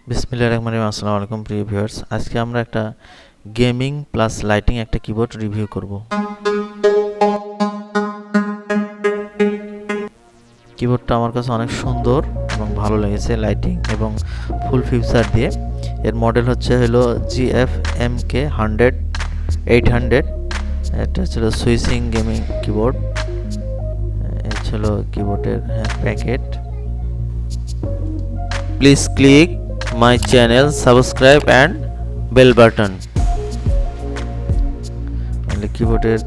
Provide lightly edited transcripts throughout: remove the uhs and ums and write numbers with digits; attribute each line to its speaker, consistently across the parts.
Speaker 1: বিসমিল্লাহির রহমানির রহিম। আসসালামু আলাইকুম প্রিয় ভিউয়ার্স, আজকে আমরা একটা গেমিং প্লাস লাইটিং একটা কিবোর্ড রিভিউ করব। কিবোর্ডটা আমার কাছে অনেক সুন্দর এবং ভালো লেগেছে, লাইটিং এবং ফুল ফিচার দিয়ে। এর মডেল হলো GF MK100 800। এটা ছিল সুইচিং গেমিং কিবোর্ড। এই ছিল কিবোর্ডের packet. Please click my channel, subscribe and bell button। কিবোর্ডের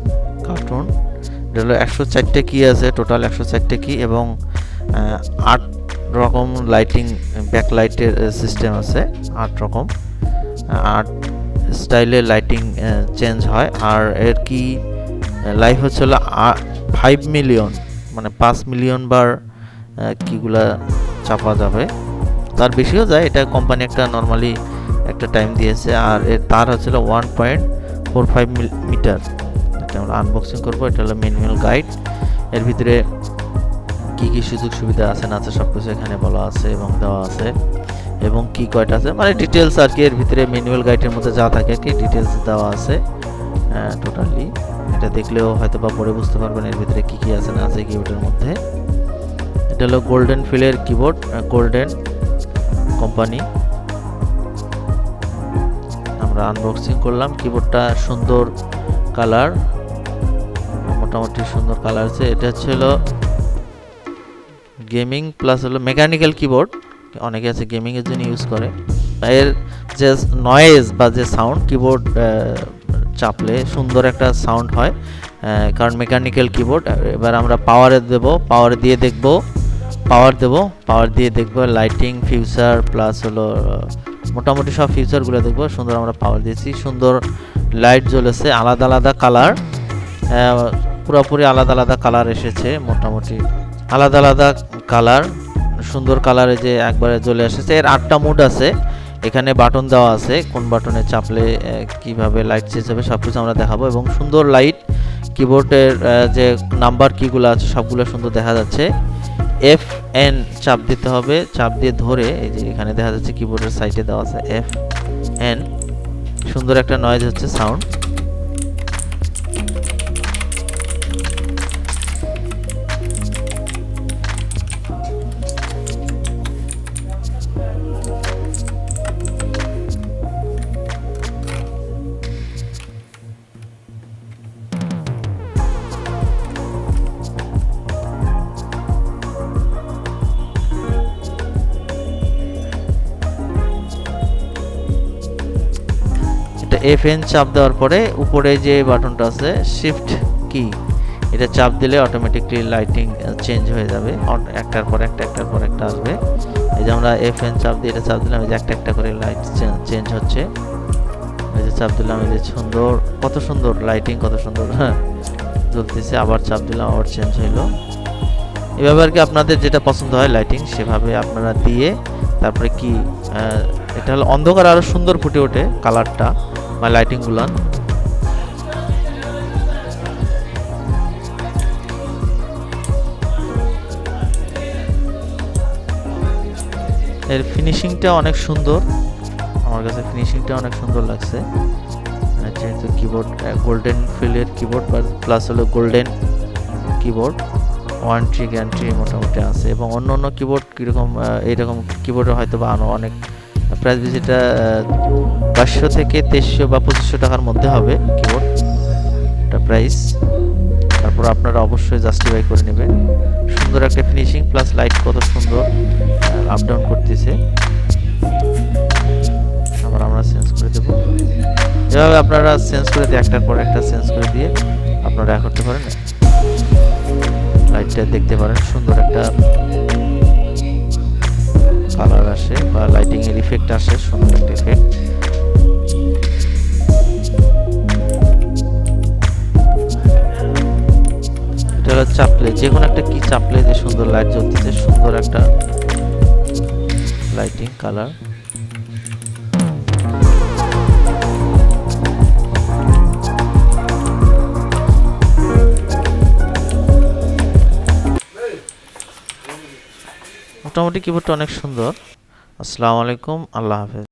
Speaker 1: কার্টুন, এটা হলো 104টা কি আছে, টোটাল 104টা কি এবং 8 রকম লাইটিং ব্যাক লাইটের সিস্টেম আছে। 8 রকম 8 স্টাইলে লাইটিং চেঞ্জ হয়। আর এর কি লাইফ হচ্ছে 5 মিলিয়ন, মানে 5 মিলিয়ন বার কিগুলা চাপা যাবে, তার বেশিও যায়। এটা কোম্পানি একটা নরমালি একটা টাইম দিয়েছে। আর এর তার হচ্ছিল 1.45 মিটার। এটা আমরা আনবক্সিং করবো। এটা হলো ম্যানুয়াল গাইড। এর ভিতরে কি কি সুযোগ সুবিধা আছে না আছে সব কিছু এখানে বলা আছে এবং দেওয়া আছে, এবং কি কয়টা আছে মানে ডিটেলস আর কি। এর ভিতরে ম্যানুয়াল গাইডের মধ্যে যা থাকে আর কি ডিটেলস দেওয়া আছে টোটালি। এটা দেখলেও হয়তো বা পরে বুঝতে পারবেন এর ভিতরে কি কি আছে না আছে কিবোর্ডের মধ্যে। এটা হলো গোল্ডেন ফিলের কিবোর্ড, গোল্ডেন কোম্পানি। আমরা আনবক্সিং করলাম। কিবোর্ডটা সুন্দর কালার, মোটামুটি সুন্দর কালার আছে। এটা হলো গেমিং প্লাস হলো মেকানিক্যাল কিবোর্ড। অনেকে আছে গেমিং এর জন্য ইউজ করে। এর যে নয়েজ বা যে সাউন্ড, কিবোর্ড চাপলে সুন্দর একটা সাউন্ড হয়, কারণ মেকানিক্যাল কিবোর্ড। এবার আমরা পাওয়ারে দেব, পাওয়ার দিয়ে দেখব, পাওয়ার দিয়ে দেখব লাইটিং ফিউচার প্লাস হলো মোটামুটি সব ফিউচারগুলো দেখব। সুন্দর আমরা পাওয়ার দিয়েছি, সুন্দর লাইট জ্বলেছে, আলাদা আলাদা কালার, পুরোপুরি আলাদা আলাদা কালার এসেছে, মোটামুটি আলাদা আলাদা কালার, সুন্দর কালারে যে একবারে জ্বলে এসেছে। এর 8টা মুড আছে, এখানে বাটন দেওয়া আছে, কোন বাটনে চাপলে কিভাবে লাইট চেঞ্জ হবে সব কিছু আমরা দেখাবো। এবং সুন্দর লাইট, কিবোর্ডের যে নাম্বার কিগুলো আছে সবগুলো সুন্দর দেখা যাচ্ছে। FN চাপ দিতে হবে, চাপ দিয়ে ধরে এই যে এখানে দেখা যাচ্ছে কিবোর্ডের সাইডে দেওয়া আছে FN। সুন্দর একটা নয়েজ হচ্ছে, সাউন্ড। FN চাপ দেওয়ার পরে উপরে যে বাটনটা আছে শিফট কি, এটা চাপ দিলে অটোমেটিকলি লাইটিং চেঞ্জ হয়ে যাবে, একটার পর একটা একটার পর একটা আসবে। এই যে আমরা FN চাপ দিয়ে এটা চাপ দিলাম, এই যে একটা একটা করে লাইট চেঞ্জ হচ্ছে। এই যে চাপ দিলাম, এই যে সুন্দর, কত সুন্দর লাইটিং, কত সুন্দর জ্বলতেছে। আবার চাপ দিলাম, আবার চেঞ্জ হইলো। এভাবে আর কি আপনাদের যেটা পছন্দ হয় লাইটিং সেভাবে আপনারা দিয়ে তারপরে কি এটা হলো অন্ধকার আরো সুন্দর ফুটে ওঠে কালারটা বা লাইটিং গুলো। এর ফিনিশিংটা অনেক সুন্দর, আমার কাছে ফিনিশিংটা অনেক সুন্দর লাগছে। যেহেতু কিবোর্ড গোল্ডেন ফিলের কিবোর্ড প্লাস হলো গোল্ডেন কিবোর্ড, ওয়ারেন্টি গ্যারান্টি মোটামুটি আছে। এবং অন্য অন্য কিবোর্ড কীরকম, এইরকম কিবোর্ডে হয়তো বা আরও অনেক প্রাইস বেশিটা 2200 থেকে 2300 বা 2500 টাকার মধ্যে হবে কিবোর্ডটা প্রাইস। তারপর আপনারা অবশ্যই জাস্টিফাই করে নেবেন। সুন্দর একটা ফিনিশিং প্লাস লাইট কত সুন্দর আপ ডাউন করতেছে। আবার আমরা চেঞ্জ করে দেব। এভাবে আপনারা চেঞ্জ করে দিয়ে একটার পর একটা চেঞ্জ করে দিয়ে আপনারা করতে পারেন, লাইটটা দেখতে পারেন। সুন্দর একটা কালার আসে বা লাইটিং এর ইফেক্ট আসে, সুন্দর একটা ইফেক্ট। এটা হলো চাপলে, যে কোনো একটা কি চাপলে যে সুন্দর লাইট জ্বলতেছে, সুন্দর একটা লাইটিং কালার। মোটামুটি কিবোর্ডটা অনেক সুন্দর। আসসালামু আলাইকুম, আল্লাহ হাফেজ।